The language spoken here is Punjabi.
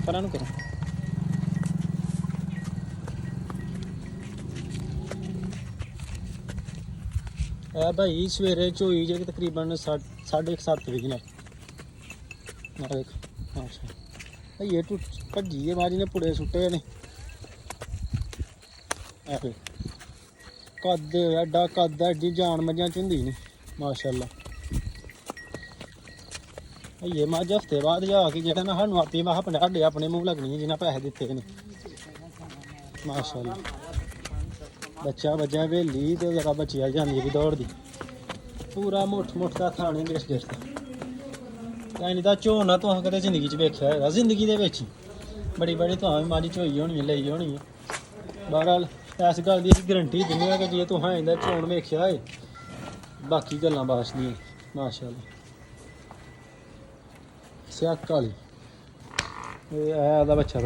ਪਰਾਂ ਨੂੰ ਕਰੋ। ਇਹ ਭਾਈ ਸਵੇਰੇ ਚੋਈ ਜੇ ਤਕਰੀਬਨ 6:30 ਵਜੇ ਨਾਲ ਦੇਖ। ਅੱਛਾ ਇਹ ਟੁੱਟ ਭੱਜੀ ਹੈ ਮਾਰੀ ਨੇ, ਪੁੜੇ ਸੁੱਟੇ ਨੇ। ਇਹ ਕੱਦ ਐਡਾ ਕੱਦ, ਐਡੀ ਜਾਨ ਮੱਝਾਂ ਚ ਹੁੰਦੀ ਨਹੀਂ ਮਾਸ਼ਾਅੱਲਾ। ਇਹ ਮੱਝ ਹਫਤੇ ਬਾਅਦ ਜਾ ਕੇ ਜਿਹੜਾ ਨਾ ਸਾਨੂੰ ਆਪੀ ਮੈਂ ਸਾਡੇ ਆਪਣੇ ਮੂੰਹ ਲੱਗਣੀ ਹੈ, ਜਿਨ੍ਹਾਂ ਪੈਸੇ ਦਿੱਤੇ ਨੇ ਮਾਸ਼ਾਅੱਲਾ। ਬੱਚਾ ਵੱਜਾ ਵੇਲੀ ਤੇ ਜਰਾ ਬੱਚੀ ਜਾਂਦੀ ਵੀ ਦੌੜਦੀ ਪੂਰਾ ਮੁੱਠ ਦਾ ਖਾਣੇ ਗਿਸ ਦਾ। ਐਨੀ ਤਾਂ ਝੋਨਾ ਤੁਹਾਂ ਕਦੇ ਜ਼ਿੰਦਗੀ 'ਚ ਵੇਖਿਆ ਹੋਏਗਾ, ਜ਼ਿੰਦਗੀ ਦੇ ਵਿੱਚ ਬੜੀ ਤੁਹਾਂ ਵੀ ਮਾੜੀ ਝੋਈ ਹੋਣੀ ਹੈ, ਲਈ ਹੋਣੀ ਹੈ। ਬਹਰਹਾਲ ਇਸ ਗੱਲ ਦੀ ਅਸੀਂ ਗਰੰਟੀ ਦਿੰਦੇ ਹਾਂ ਕਿ ਜੇ ਤੁਹਾਂ ਇਹਦਾ ਝੋਨ ਵੇਖਿਆ ਹੈ, ਬਾਕੀ ਗੱਲਾਂ ਬਾਸ ਨਹੀਂ ਮਾਸ਼ਾਅੱਲਾ। ਸਿਆਕ ਵਾਲੀ ਇਹ ਉਹਦਾ ਬੱਚਾ